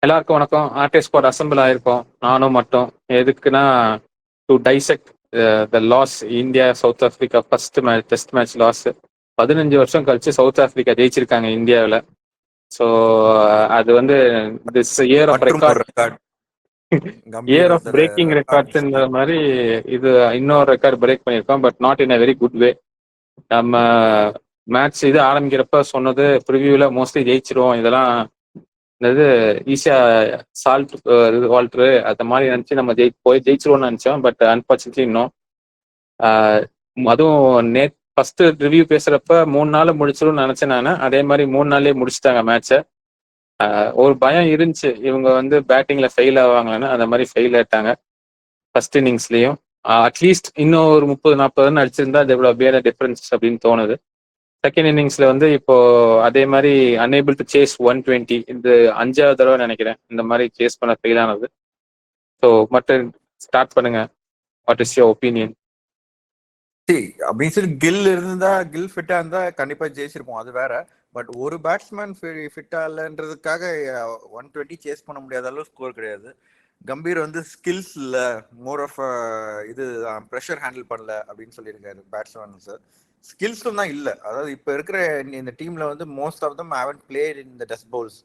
எல்லாருக்கும் வணக்கம். Artist squad assemble ஆயிருக்கோம். நானும் மட்டும் எதுக்குன்னா to dissect the loss India South Africa first match test match loss. 15 வருஷம் கழிச்சு சவுத் ஆப்பிரிக்கா ஜெயிச்சிருக்காங்க இந்தியாவில். ஸோ அது வந்து திஸ் இயர் ஆஃப் மற்றும் ஒரு record, record year Gambhir of breaking ரெக்கார்ட்ஸ்ன்ற மாதிரி இது இன்னொரு ரெக்கார்ட் பிரேக் பண்ணியிருக்கோம். But not in a very good way. நம்ம மேட்ச் இது ஆரம்பிக்கிறப்ப சொன்னது ப்ரிவியூல மோஸ்ட்லி ஜெயிச்சிருவோம், இதெல்லாம் இது ஈஸியா சால்ட் வால்ட்ரு அந்த மாதிரி நினைச்சு நம்ம போய் ஜெயிச்சிருவோம்னு நினைச்சோம். பட் அன்பார்ச்சுனேட்லி இன்னும் அதுவும் ஃபர்ஸ்ட் ரிவ்யூ பேசுறப்ப 3 நாள் முடிச்சிரும்னு நினைச்சேன் நான். அதே மாதிரி 3 நாள்லயே முடிச்சிட்டாங்க மேட்சை. ஒரு பயம் இருந்துச்சு இவங்க வந்து பேட்டிங்ல ஃபெயில் ஆவாங்கன்னு, அந்த மாதிரி ஃபெயில் ஆயிட்டாங்க ஃபர்ஸ்ட் இன்னிங்ஸ்லயும். அட்லீஸ்ட் இன்னும் ஒரு 30-40 ரன் அடிச்சிருந்தா இவ்வளவு பேர டிஃபரன்ஸ் அப்படின்னு தோணுது. செகண்ட் இன்னிங்ஸ்ல வந்து இப்போ அதே மாதிரி அன்ஏபிள் டு சேஸ் 120, இந்த 5வது தடவை நினைக்கிறேன் இந்த மாதிரி சேஸ் பண்ண ஃபெயில் ஆனது. ஸோ மட்டும் ஸ்டார்ட் பண்ணுங்க. What is your opinion? அப்படின்னு சொல்லி கில் இருந்தா, கில் ஃபிட்டா இருந்தா கண்டிப்பா ஜெயிச்சிருப்போம், அது வேற. பட் ஒரு பேட்ஸ்மேன் ஃபிட்டா இல்லைன்றதுக்காக 120 சேஸ் பண்ண முடியாத அளவு ஸ்கோர் கிடையாது. கம்பீர் வந்து ஸ்கில்ஸ் இல்ல, மோர் ஆஃப் இது ப்ரெஷர் ஹேண்டில் பண்ணல அப்படின்னு சொல்லியிருக்காரு பேட்ஸ்மேன் சார். ஸ்கில்ஸும் தான் இல்லை. அதாவது இப்போ இருக்கிற இந்த டீம்ல வந்து most of them haven't played in the test bowls.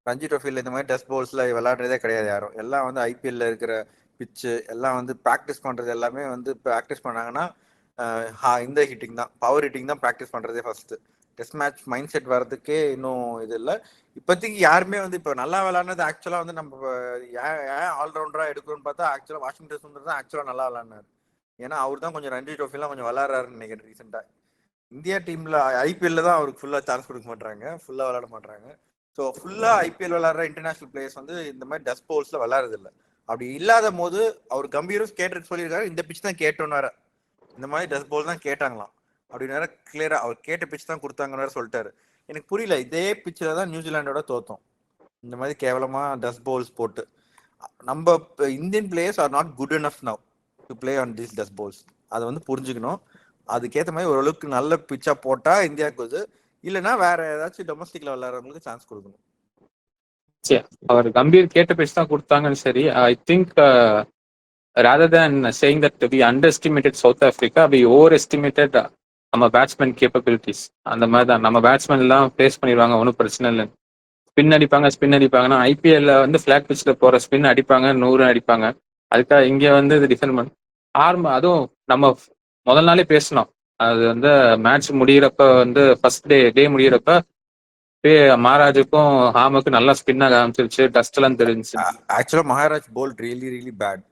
Ranji ட்ரோஃபியில் இந்த மாதிரி டெஸ்ட் பவுல்ஸ்ல விளையாடுறதே கிடையாது யாரும். எல்லாம் வந்து ஐபிஎல்ல இருக்கிற பிச்சு எல்லாம் வந்து ப்ராக்டிஸ் பண்றது எல்லாமே வந்து ப்ராக்டிஸ் பண்ணாங்கன்னா இந்த ஹிட்டிங் தான், பவர் ஹிட்டிங் தான் ப்ராக்டிஸ் பண்றதே first. Test match mind set வர்றதுக்கே இன்னும் இது இல்லை இப்போதைக்கு. யாருமே வந்து இப்போ நல்லா விளையாடுனது ஆக்சுவலா வந்து நம்ம ஏன் ஆல்ரவுண்டரா எடுக்கணும்னு பார்த்தா ஆக்சுவலா வாஷிங்டன் சுந்தர் தான் ஆக்சுவலா நல்லா விளையாடினாரு. ஏன்னா அவர் தான் கொஞ்சம் ரஞ்சி ட்ரோஃபிலாம் கொஞ்சம் விளையாடுறாருன்னு நினைக்கிறேன் ரீசெண்டா. இந்தியா டீம்ல ஐபிஎல்ல தான் அவருக்கு ஃபுல்லா சான்ஸ் கொடுக்க மாட்டாங்க, ஃபுல்லா விளையாட மாட்டாங்க. ஸோ ஃபுல்லா ஐபிஎல் விளையாடுற இன்டர்நேஷனல் பிளேயர்ஸ் வந்து இந்த மாதிரி டஸ்ட் பவுல்ஸ்ல விளையாடுறது இல்லை. அப்படி இல்லாத போது அவர் கம்பீரும் கேட்டு சொல்லியிருக்காரு, இந்த பிச் தான் கேட்டோன்னு வேற, இந்த மாதிரி டஸ்ட் பவுல் தான் கேட்டாங்களாம் அப்படின்னு வேற கிளியரா அவர் கேட்ட பிச் தான் கொடுத்தாங்கன்னு வேற சொல்லிட்டாரு. எனக்கு புரியல, இதே பிச்சில் தான் நியூசிலாண்டோட தோத்தோம் இந்த மாதிரி கேவலமா டஸ்ட் பவுல்ஸ் போட்டு. நம்ம Indian players are not good enough now to play on this dust bowls. அதை வந்து புரிஞ்சுக்கணும். அதுக்கேற்ற மாதிரி ஓரளவுக்கு நல்ல பிச்சா போட்டா இந்தியாவுக்கு, இல்லைன்னா வேற ஏதாச்சும் டொமஸ்டிக்ல விளையாடுறவங்களுக்கு சான்ஸ் கொடுக்கணும். அவர் கம்பீர் கேட்ட பிச் தான் கொடுத்தாங்கன்னு சரி. I think rather than saying that we underestimated South Africa, we overestimated நம்ம பேட்ஸ்மேன் கேப்பபிலிட்டிஸ். அந்த மாதிரி தான் நம்ம பேட்ஸ்மேன் எல்லாம் ஃபேஸ் பண்ணிடுவாங்க, ஒன்றும் பிரச்சனை இல்லை. ஸ்பின் அடிப்பாங்கன்னா ஐபிஎல்ல வந்து ஃபிளாட் பிச்சில் போற ஸ்பின் அடிப்பாங்க, 100 அடிப்பாங்க. அதுக்காக இங்கே வந்து இது டிஃபெண்ட் பண்ண அதுவும் நம்ம முதல் நாளே பேசணும். அது வந்து மேட்ச் முடிகிறப்ப வந்து ஃபர்ஸ்ட் டே முடிகிறப்ப மகாராஜுக்கும் ஹாமுக்கும் நல்லா ஸ்பின் ஆக ஆரம்பிச்சிருச்சு, டஸ்ட் எல்லாம் தெரிஞ்சு. ஆக்சுவலா மகாராஜ் போல் ரியலி பேட்.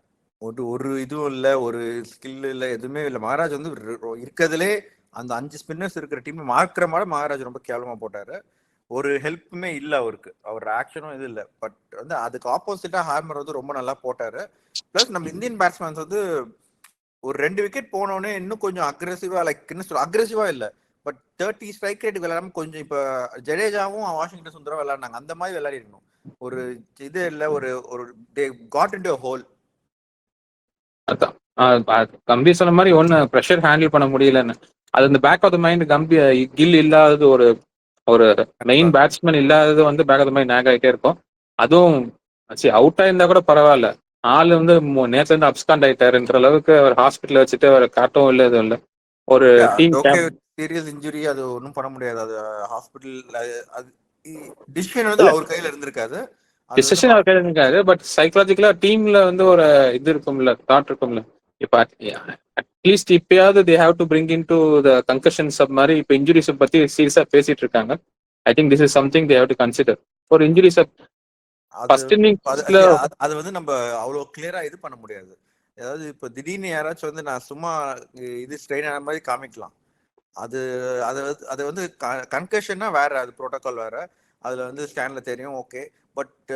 ஒரு இதுவும் இல்லை, ஒரு ஸ்கில் இல்லை, எதுவுமே இல்லை. மகாராஜ் வந்து இருக்கிறதுலே அந்த 5 ஸ்பின்னர்ஸ் இருக்கிற டீம் மார்க்கிற மாதிரி மகாராஜ் ரொம்ப கேவலமா போட்டாரு. ஒரு ஹெல்ப்புமே இல்லை அவருக்கு, அவர் ஆக்ஷனும் இது இல்லை. பட் வந்து அதுக்கு ஆப்போசிட்டா ஹார்மர் வந்து ரொம்ப நல்லா போட்டாரு. பிளஸ் நம்ம இந்தியன் பேட்ஸ்மேன்ஸ் வந்து ஒரு 2 விக்கெட் போனோடனே இன்னும் கொஞ்சம் அக்ரெசிவா, லைக் என்ன சொல்ல, அக்ரெசிவா இல்லை, பட் 30 ஸ்ட்ரைக் ரேட் விளையாடாம கொஞ்சம் இப்ப ஜடேஜாவும் வாஷிங்டன் சுந்தரம் விளையாடினாங்க, அந்த மாதிரி விளையாடி இருக்கணும். ஒரு இது இல்லை, ஒரு they got into a whole. அதான் கம்பீர் சொன்ன மாதிரி ஒன்னு ப்ரெஷர் ஹேண்டில் பண்ண முடியலன்னு. அது இந்த back of the mind Gill இல்லாதது, ஒரு மெயின் பேட்ஸ்மேன் இல்லாதது வந்து back of the mind nag ஆகிட்டே இருக்கும். அதுவும் அவுட் ஆயிருந்தா கூட பரவாயில்ல, ஆள் வந்து நேற்று இருந்து அப்ஸ்காண்ட் ஆயிட்டாருன்ற அளவுக்கு அவர் ஹாஸ்பிட்டல் வச்சுட்டு அவர் காட்டவும் இல்லை, எதுவும் இல்லை. ஒரு டீம் சீரியஸ் இன்ஜுரி, அது ஒன்றும் பண்ண முடியாது. அது ஹாஸ்பிட்டல், அது டிசிஷன் வந்து அவர் கையில இருந்திருக்காது, டிசிஷன் அவர் கையில இருக்காது. பட் சைக்கலாஜிக்கலா டீம்ல வந்து ஒரு இது இருக்கும்ல, தாட் இருக்கும்ல. இப்ப அட்லீஸ்ட் இப்பயாவது they have to bring in to the concussions மாதிரி. இப்ப இன்ஜுரிஸ் பத்தி சீரியஸா பேசிட்டு இருக்காங்க. I think this is something they have to consider. ஒரு இன்ஜுரிஸ் அது வந்து நம்ம அவ்வளவு கிளியரா இது பண்ண முடியாது. அதாவது இப்ப திடீர்னு யாராச்சும் வந்து நான் சும்மா இது ஸ்ட்ரெயின் ஆன மாதிரி காமிக்கலாம். அது வந்து கன்கஷன்னா வேற, அது ப்ரோட்டோகால் வேற, அதுல வந்து ஸ்கேன்ல தெரியும், okay. But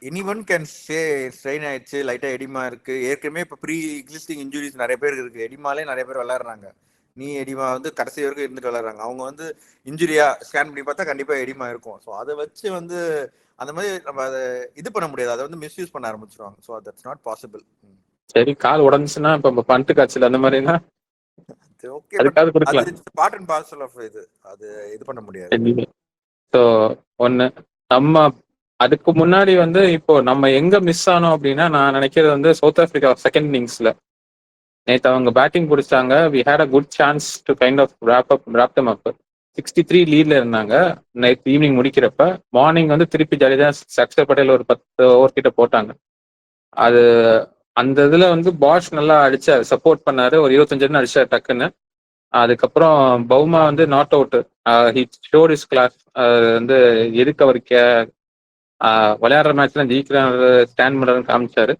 any one can say strain ஆயிடுச்சு, லைட்டா எடிமா இருக்கு. ஏற்கனவே இப்ப ப்ரீ எக்ஸிஸ்டிங் இன்ஜுரிஸ் நிறைய பேருக்கு இருக்கு, எடிமாலே நிறைய பேர் விளையாடுறாங்க. நீ எடிமா வந்து கடைசி வரைக்கும் இருந்துட்டு விளையாடுறாங்க. அவங்க வந்து இன்ஜுரியா ஸ்கேன் பண்ணி பார்த்தா கண்டிப்பா எடிமா இருக்கும். ஸோ அதை வச்சு வந்து அந்த மாதிரி நம்ம அதை இது பண்ண முடியாது, அதை வந்து மிஸ்யூஸ் பண்ண ஆரம்பிச்சிருவாங்க. So that's not possible. சரி, கால் உடஞ்சுன்னா இப்ப பண்ட்டு காய்ச்சல் அந்த மாதிரினா ஓகே, பட் அது பார்ட் அண்ட் பார்சல் ஆஃப் இது, அது இது பண்ண முடியாது. ஸோ ஒன்னு நம்ம அதுக்கு முன்னாடி வந்து இப்போ நம்ம எங்க மிஸ் ஆனோம் அப்படின்னா, நான் நினைக்கிறது வந்து சவுத் ஆப்பிரிக்கா செகண்ட் இன்னிங்ஸ்ல நேத்து அவங்க பேட்டிங் பிடிச்சாங்க. We had a good chance to kind of wrap them up. 63 லீட்ல இருந்தாங்க நைட் ஈவினிங் முடிக்கிறப்ப. மார்னிங் வந்து திருப்பி ஜடேஜா, அக்ஷர் பட்டேல் ஒரு 10 ஓவர் கிட்ட போட்டாங்க. அது அந்த இதுல வந்து பாஷ் நல்லா அடிச்சாரு, சப்போர்ட் பண்ணாரு. ஒரு 25 ரன் அடிச்சாரு டக்குன்னு. அதுக்கப்புறம் பவுமா வந்து not out. He showed his class. வந்து எதுக்கு அவர் விளையாடுற மேட்ச்ல ஜெயிக்கிறாரு, ஸ்டாண்ட் பண்றாருன்னு காமிச்சாரு.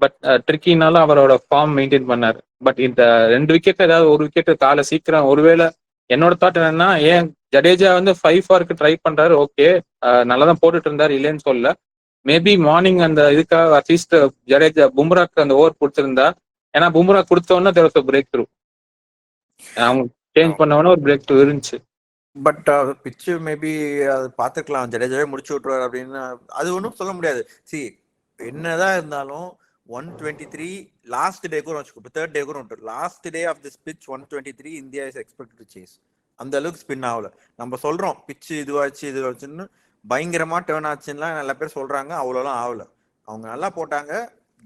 பட் ட்ரிக்கினாலும் அவரோட ஃபார்ம் மெயின்டைன் பண்ணாரு. பட் இந்த 2 விக்கெட் ஏதாவது ஒரு விக்கெட் காலை சீக்கிரம் ஒருவேளை என்னோட தாட் என்னன்னா, ஏன் ஜடேஜா வந்து 5 ஃபார்க்கு ட்ரை பண்றாரு, ஓகே நல்லா தான் போட்டுட்டு இருந்தாரு, இல்லைன்னு சொல்லல. மேபி மார்னிங் அந்த இதுக்காக அட்லீஸ்ட் ஜடேஜா பும்ராக்கு அந்த ஓவர் கொடுத்திருந்தா, ஏன்னா பும்ரா கொடுத்தோன்னா தேர் வாஸ் பிரேக் த்ரூ. அவங்க சேஞ்ச் பண்ணவொன்னே ஒரு பிரேக் த்ரூ இருந்துச்சு. பட் பிச்சு மேபி அது பார்த்துக்கலாம், ஜடேஜாவே முடிச்சு விட்டுருவாரு அப்படின்னு. அது ஒன்றும் சொல்ல முடியாது. சி என்னதான் இருந்தாலும் 123 லாஸ்ட் டே கூட வச்சுக்கோ, தேர்ட் டே கூட விட்டு last day of this pitch 123 India is expected to chase. அந்த அளவுக்கு ஸ்பின் ஆகல. நம்ம சொல்றோம் பிச்சு இதுவாச்சுன்னு பயங்கரமா டேர்ன் ஆச்சுன்னா நிறைய பேர் சொல்றாங்க, அவ்வளோலாம் ஆகல. அவங்க நல்லா போட்டாங்க.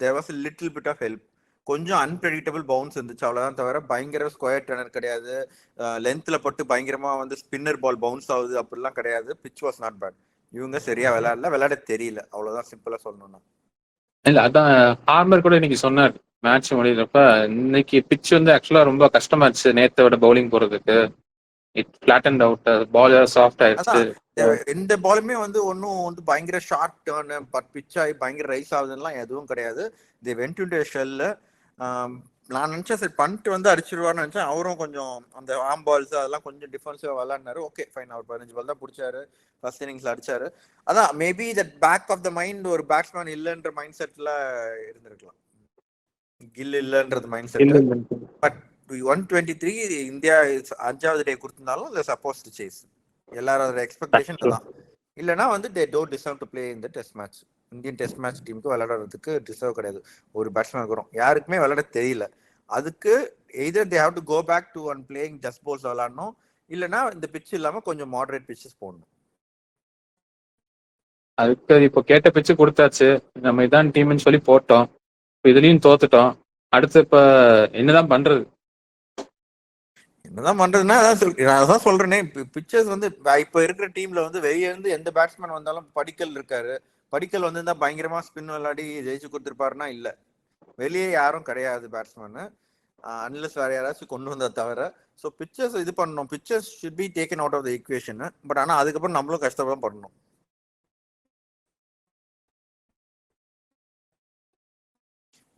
There was little bit of help. கொஞ்சம் அன்பிரடிக்டபிள் பவுன்ஸ் இருந்துச்சு, அவ்வளோதான். தவிர பயங்கர ஸ்கொயர் டர்னர் கிடையாது. லென்த்ல பட்டு பயங்கரமா வந்து ஸ்பின்னர் பால் பவுன்ஸ் ஆகுது அப்படிலாம் கிடையாது. Pitch was not bad. இவங்க சரியா விளையாட தெரியல, அவ்வளவுதான் சிம்பிளா சொல்லணும்னா. இல்ல அதான் ஹார்மர் கூட இன்னைக்கு சொன்னார் மேட்ச் முடியிறப்ப, இன்னைக்கு பிச் வந்து ஆக்சுவலா ரொம்ப கஷ்டமாச்சு நேத்தை விட பவுலிங் போறதுக்கு. இட் ஃபிளாட்டன்ட் அவுட், பால் சாஃப்ட் ஆயிடுச்சு. எந்த பாலுமே வந்து ஒன்னும் வந்து பயங்கர ஷார்ட் டர்னு பட் பிச் ஆகி பயங்கர ரைஸ் ஆகுதுலாம் எதுவும் கிடையாது. தி வென்ட் டு ஷெல்ல. நான் நினைச்சேன் சரி பண்ட் வந்து அடிச்சிருவார்னு நினைச்சேன். அவரும் கொஞ்சம் அந்த ஆம் பால்ஸ் அதெல்லாம் கொஞ்சம் டிஃபென்சிவா விளையாடினாரு. ஓகே ஃபைன், அவர் 15 பால் தான் பிடிச்சாரு, ஃபர்ஸ்ட் இன்னிங்ஸ்ல அடிச்சாரு. அதான் maybe that back of the mind ஒரு பேட்ஸ்மேன் இல்லைன்ற மைண்ட் செட்ல இருந்திருக்கலாம், கில் இல்லைன்றது மைண்ட் செட். பட் 123 இந்தியா 5வது டே கொடுத்திருந்தாலும் சப்போஸ் டு சேஸ். எல்லாரோட எக்ஸ்பெக்டேஷன் அதான். இல்லைன்னா வந்து they don't deserve to play இந்த test match. Indian test match டீமுக்கு விளையாடுறதுக்கு டிசர்வ் கிடையாது. ஒரு பேட்ஸ்மேன் இருக்கிறோம், யாருக்குமே விளையாட தெரியல. அதுக்கு either they have to go back to one playing just balls விளையாடணும், இல்லைன்னா இந்த பிச் இல்லாம கொஞ்சம் மாடரேட் பிச்சஸ் போடணும். அதுக்கு இப்போ கேட்ட பிச்சு கொடுத்தாச்சு, நம்ம இதான் டீம்னு சொல்லி போட்டோம். இதுலயும் தோத்துட்டோம். அடுத்து இப்ப என்னதான் பண்றது? என்னதான் பண்றதுன்னா அதான் சொல்றேனே, பிச்சர்ஸ் வந்து இப்ப இருக்கிற டீம்ல வந்து வெளியே இருந்து எந்த பேட்ஸ்மேன் வந்தாலும் படிக்கல் இருக்காரு. படிக்கல் வந்து தான் பயங்கரமா ஸ்பின் விளையாடி ஜெயிச்சு கொடுத்துருப்பாருன்னா இல்ல, வெளியே யாரும் கிடையாது பேட்ஸ்மேனு, அன்லஸ் வேற யாராச்சும் கொண்டு வந்தா தவிர. ஸோ பிச்சர்ஸ் இது பண்ணணும், pitches should be taken out of the equation. But ஆனா அதுக்கப்புறம் நம்மளும் கஷ்டப்பட பண்ணணும்.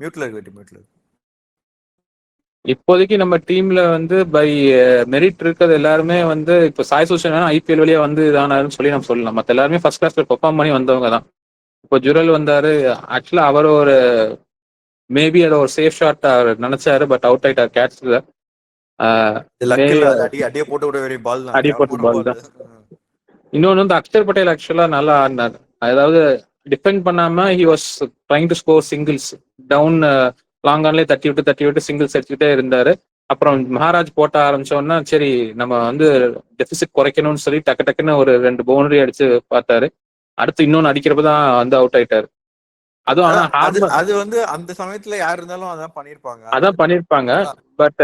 மியூட்ல இருக்கு. இப்போதைக்கு நம்ம டீம்ல வந்து பை மெரிட் இருக்கிறது எல்லாருமே வந்து இப்போ சாய் சுஷன் ஐபிஎல் வழியா வந்து இதானாருன்னு சொல்லி நம்ம சொல்லலாம். மற்ற எல்லாருமே ஃபர்ஸ்ட் கிளாஸ்ல பெர்ஃபார்ம் பண்ணி வந்தவங்க தான். இப்போ ஜுரல் வந்தாரு, ஆக்சுவலா அவர் ஒரு மேபி அதை ஒரு சேஃப் ஷாட் நினைச்சாரு, பட் அவுட் ஆயிட்டார் கேட்ச்ல. அடியே போட்டு விட வேண்டிய பால் தான், அடி போட்ட பால் தான். இன்னொன்று வந்து அக்ஷர் பட்டேல் ஆக்சுவலா நல்லா ஆடினார். அதாவது டிஃபெண்ட் பண்ணாம he was trying to score singles down, long ஆன்லேயே தட்டி விட்டு சிங்கிள்ஸ் எடுத்துக்கிட்டே இருந்தாரு. அப்புறம் மகாராஜ் போட்ட ஆரம்பிச்சோன்னா சரி நம்ம வந்து டெபிசிட் குறைக்கணும்னு சொல்லி டக்குன்னு ஒரு 2 பவுண்டரி அடிச்சு பார்த்தாரு. அடுத்து இன்னொன்னு அடிக்கிறப்பதான் வந்து அவுட் ஆயிட்டாரு. அதுவும் ஆனா அது வந்து அந்த சமயத்துல யாரு இருந்தாலும் அதான் பண்ணிருப்பாங்க. பட்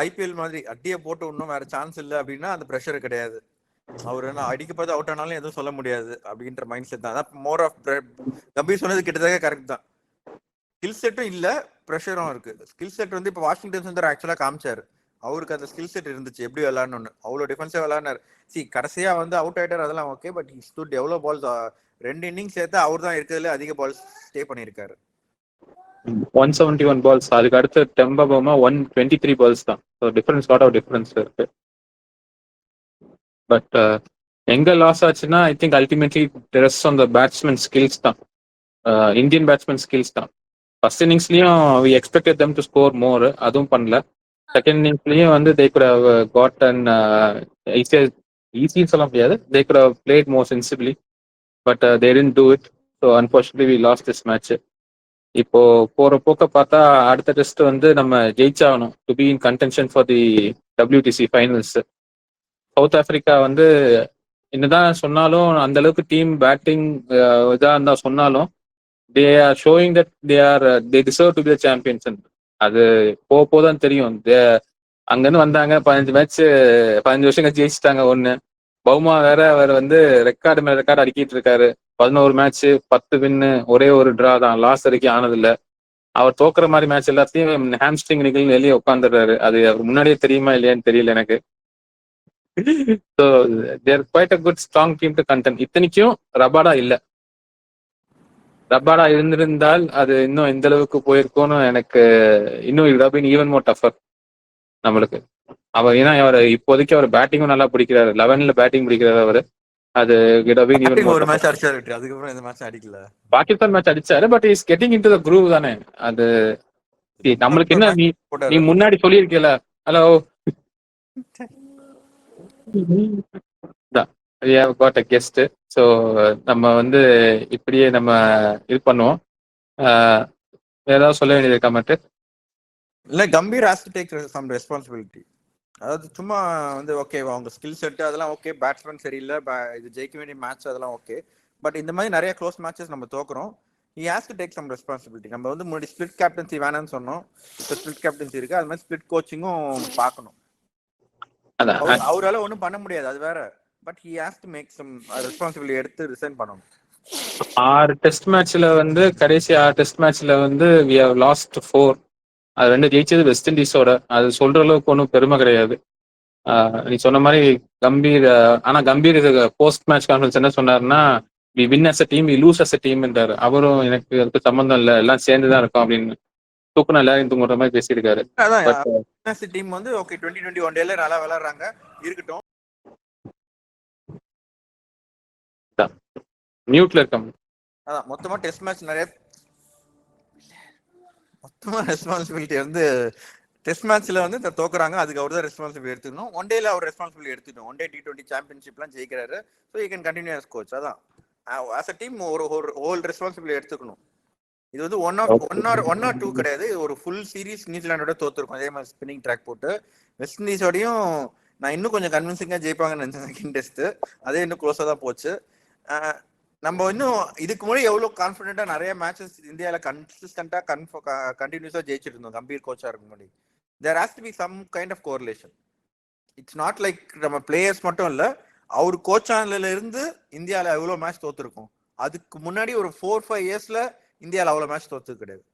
ஐபிஎல் மாதிரி அடியை போட்டு இன்னும் வேற சான்ஸ் இல்லை அப்படின்னா அந்த ப்ரெஷர் கிடையாது. அவரு அடிக்க பார்த்து அவுட் ஆனாலும் எதுவும் சொல்ல முடியாது அப்படின்ற மைண்ட் செட் தான். மோர் ஆஃப் கம்பீர் சொன்னது கிட்டத்தட்ட கரெக்ட் தான். ஸ்கில் செட்டும் இல்ல, ப்ரெஷரும் இருக்கு. ஸ்கில் செட் வந்து இப்போ வாஷிங்டன் சுந்தர் ஆக்சுவலா காமிச்சாரு, அவருக்கு அந்த ஸ்கில் செட் இருந்துச்சு எப்படி விளையாடணும்னு. அவ்வளோ டிஃபென்ஸா விளையாடினார். கடைசியா வந்து அவுட் ஆயிட்டார், அதெல்லாம் ஓகே. பட் ஹி ஸ்டுட் எவ்வளோ பால்ஸ் 2 இன்னிங்ஸ் சேர்த்து அவர் தான் இருக்கிறதுல அதிக பால்ஸ் ஸ்டே பண்ணியிருக்காரு. 171 பால்ஸ். அதுக்கு அடுத்து டெம்பா பவுமா 123 பால்ஸ் தான். டிஃபரன்ஸ் லாட் ஆஃப் டிஃபரன்ஸ் இருக்கு. பட் எங்க லாஸ் ஆச்சுன்னா I think ultimately rest on the batsman skills தான். இந்தியன் பேட்ஸ்மேன் ஸ்கில்ஸ் தான். ஃபர்ஸ்ட் இன்னிங்ஸ்லயும் we expected them to score more, அதுவும் பண்ணல. செகண்ட் இன்னிங்ஸ்லயும் வந்து தே குட் ஹவ் காட்டன் ஈஸின்னு சொல்ல முடியாது, they could have played more sensibly, but they didn't do it. So unfortunately we lost this match. இப்போ போற போக்க பார்த்தா அடுத்த டெஸ்ட் வந்து நம்ம ஜெயிச்சாகணும் to be in contention for the WTC finals. South Africa வந்து என்னதான் சொன்னாலும் அந்த அளவுக்கு டீம் பேட்டிங் இதா இருந்தா சொன்னாலும் they are showing that they deserve to be champions. அது போதான் தெரியும். அங்கன்னு வந்தாங்க 15 வருஷம் கழிச்சு ஜெயிச்சிட்டாங்க ஒண்ணு. பவுமா வேற அவர் வந்து ரெக்கார்டு மேல ரெக்கார்டு அடிக்கிட்டு இருக்காரு. 11 மேட்ச் 10 வின்னு, ஒரே ஒரு டிரா தான், லாஸ்ட் வரைக்கும் ஆனதில்ல. அவர் தோக்குற மாதிரி மேட்ச் எல்லாத்தையும் ஹாம்ஸ்ட்ரிங் நிகழ்வு வெளியே உட்காந்துடுறாரு. அது அவர் முன்னாடியே தெரியுமா இல்லையான்னு தெரியல எனக்கு. So they're quite a good strong team to contend. இத்தனைக்கும் ரபாடா இல்ல. ரபாடா இருந்திருந்தால் அது இன்னும் எந்த அளவுக்கு போயிருக்கும்னு எனக்கு இன்னும் இட் ஈவன் மோர் டஃபர் நம்மளுக்கு. அவர் ஏன்னா அவர் இப்போதைக்கு அவர் பேட்டிங்கும் நல்லா பிடிக்கிறாரு. 11ல பேட்டிங் பிடிக்கிறாரு அவரு. அது ஈவன் மோர். ஒரு மேட்ச் அடிச்சாரு, அதுக்கப்புறம் இந்த மேட்ச் அடிக்கல. பாகிஸ்தான் மேட்ச் அடிச்சாரு, but is getting into the groove தானே. அது நம்மளுக்கு என்ன, நீ முன்னாடி சொல்லியிருக்கல. Hello, got a guest. So நம்ம வந்து இப்படியே நம்ம இது பண்ணுவோம். வேற ஏதாவது சொல்ல வேண்டியது இருக்கா மட்டும்? இல்ல, Gambhir has to take some responsibility. அதாவது சும்மா வந்து ஓகே அவங்க ஸ்கில் செட் அதெல்லாம் ஓகே, பேட்ஸ்மேன் சரியில்லை, இது ஜெயிக்க வேண்டிய மேட்ச் அதெல்லாம் ஓகே, பட் இந்த மாதிரி நிறைய க்ளோஸ் மேட்சஸ் நம்ம தோக்குறோம். He has to take some responsibility. நம்ம வந்து முன்னாடி ஸ்பிளிட் கேப்டன்சி வேணாம்னு சொன்னோம், இப்போ ஸ்பிளிட் கேப்டன்சி இருக்கு, அது மாதிரி ஸ்பிளிட் கோச்சிங்கும் பார்க்கணும். அவரால ஒன்றும் பண்ண முடியாது, அது வேற. But he has to make some responsibility எடுத்து ரிசைன் பண்ணணும். 6 டெஸ்ட் மேட்ச்ல வந்து கடைசி 6 டெஸ்ட் மேட்ச்ல வந்து we have lost 4. அது 2 ஜெயிச்சது வெஸ்ட் இண்டீஸோட. அது சொல்ற அளவுக்கு ஒன்றும் பெருமை கிடையாது. நீ சொன்ன மாதிரி கம்பீர், ஆனா கம்பீர் இது போஸ்ட் மேட்ச் கான்ஃபரன்ஸ் என்ன சொன்னாருன்னா, we win as a team, we lose as a டீம்ன்றாரு. அவரும் எனக்கு அதுக்கு சம்பந்தம் இல்லை, எல்லாம் சேர்ந்துதான் இருக்கும் அப்படின்னு தூக்குன எல்லாரும் தூங்குற மாதிரி பேசியிருக்காரு. டீம் வந்து ஓகே 2020 ஒன் டேல நல்லா விளையாடுறாங்க, இருக்கட்டும். மியூட்ல இருக்காங்க. அதான் மொத்தமா டெஸ்ட் மேட்ச் நிறைய மொத்தமா ரெஸ்பான்சிபிலிட்டி வந்து டெஸ்ட் மேட்ச்ல வந்து தோக்குறாங்க, அதுக்கு அவர் தான் ரெஸ்பான்சிபிலிட்டி எடுத்துக்கணும். ஒன் டேல அவர் ரெஸ்பான்சிபிலிட்டி எடுத்துக்கணும். ஒன் டே T20 சாம்பியன்ஷிப்லாம் ஜெயிக்கிறாரு, so you can continue as coach. அதான் ஆஸ் அ டீம் ஒரு ஹோல் ரெஸ்பான்சிபிலிட்டி எடுத்துக்கணும். இது வந்து ஒன் ஆர் டூ கிடையாது, ஒரு ஃபுல் சீரீஸ் நியூசிலாண்டோட தோத்துருக்கும் அதே மாதிரி ஸ்பின்னிங் ட்ராக் போட்டு. வெஸ்ட் இண்டீஸோடையும் நான் இன்னும் கொஞ்சம் கன்வின்சிங்கா ஜெயிப்பாங்கன்னு நினைச்சேன் செகண்ட் டெஸ்ட், அதே இன்னும் க்ளோஸா தான் போச்சு. நம்ம இன்னும் இதுக்கு முன்னாடி எவ்வளவு கான்ஃபிடென்ட்டா நிறைய மேட்சஸ் இந்தியாவில கன்சிஸ்டன்டா கண்டினியூஸா ஜெயிச்சிட்டு இருந்தோம் கம்பீர் கோச்சா இருக்கும் முன்னாடி. There has to be some kind of correlation. It's not like நம்ம பிளேயர்ஸ் மட்டும் இல்ல, அவர் கோச்சான்ல இருந்து இந்தியாவில எவ்வளவு மேட்ச் தோத்துருக்கும், அதுக்கு முன்னாடி ஒரு 4-5 இயர்ஸ்ல இந்தியாவில் அவ்வளவு மேட்ச் தோத்து கிடையாது.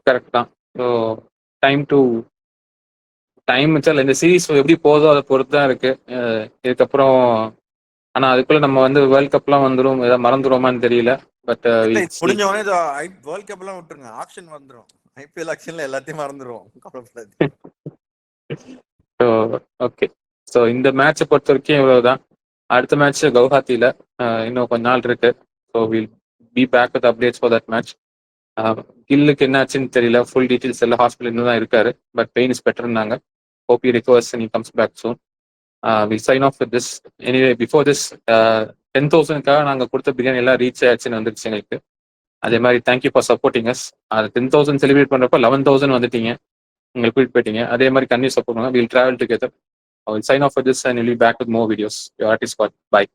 கரெக்ட் தான். ஸோ டைம் இந்த சீரீஸ் எப்படி போதோ அதை பொறுத்து தான் இருக்கு. இதுக்கப்புறம் ஆனா அதுக்குள்ள நம்ம வந்து வேர்ல்ட் கப்லாம் வந்துடும், ஏதாவது மறந்துடுவோமான்னு தெரியல. பட் முடிஞ்ச உடனே வேர்ல்ட் கப் எல்லாம் விட்டுருங்க, ஆக்ஷன் வந்துடும், ஐபிஎல் ஆக்ஷன்ல எல்லாத்தையும் மறந்துடுவோம். ஓகே, ஸோ இந்த மேட்சை பொறுத்த வரைக்கும் இவ்வளவுதான். அடுத்த மேட்ச் கவுஹாத்தியில இன்னும் கொஞ்ச நாள் இருக்கு. So will be back with updates for that match. கில்லுக்கு என்னாச்சுன்னு தெரியல, ஃபுல் டீட்டெயில்ஸ் எல்லாம் ஹாஸ்பிட்டல் தான் இருக்காரு, பட் பெயின் இஸ் பெட்டர்னாங்க. Hope he recovers and he comes back soon. Will sign off with this. Anyway before this 10,000க்காக நாங்கள் கொடுத்த பிரியாணி எல்லாம் ரீச் ஆயிடுச்சுன்னு வந்துருச்சு எங்களுக்கு. அதே மாதிரி thank you for supporting us. 10,000 celebrate பண்றப்ப 11,000 வந்துட்டீங்க, உங்களுக்கு கூட்டிட்டு போயிட்டீங்க. அதே மாதிரி கன்னியூ சப்போர்ட் பண்ணுங்க. Will travel together. I will sign off for this and we'll be back with more videos. Your artist Scott. Bye.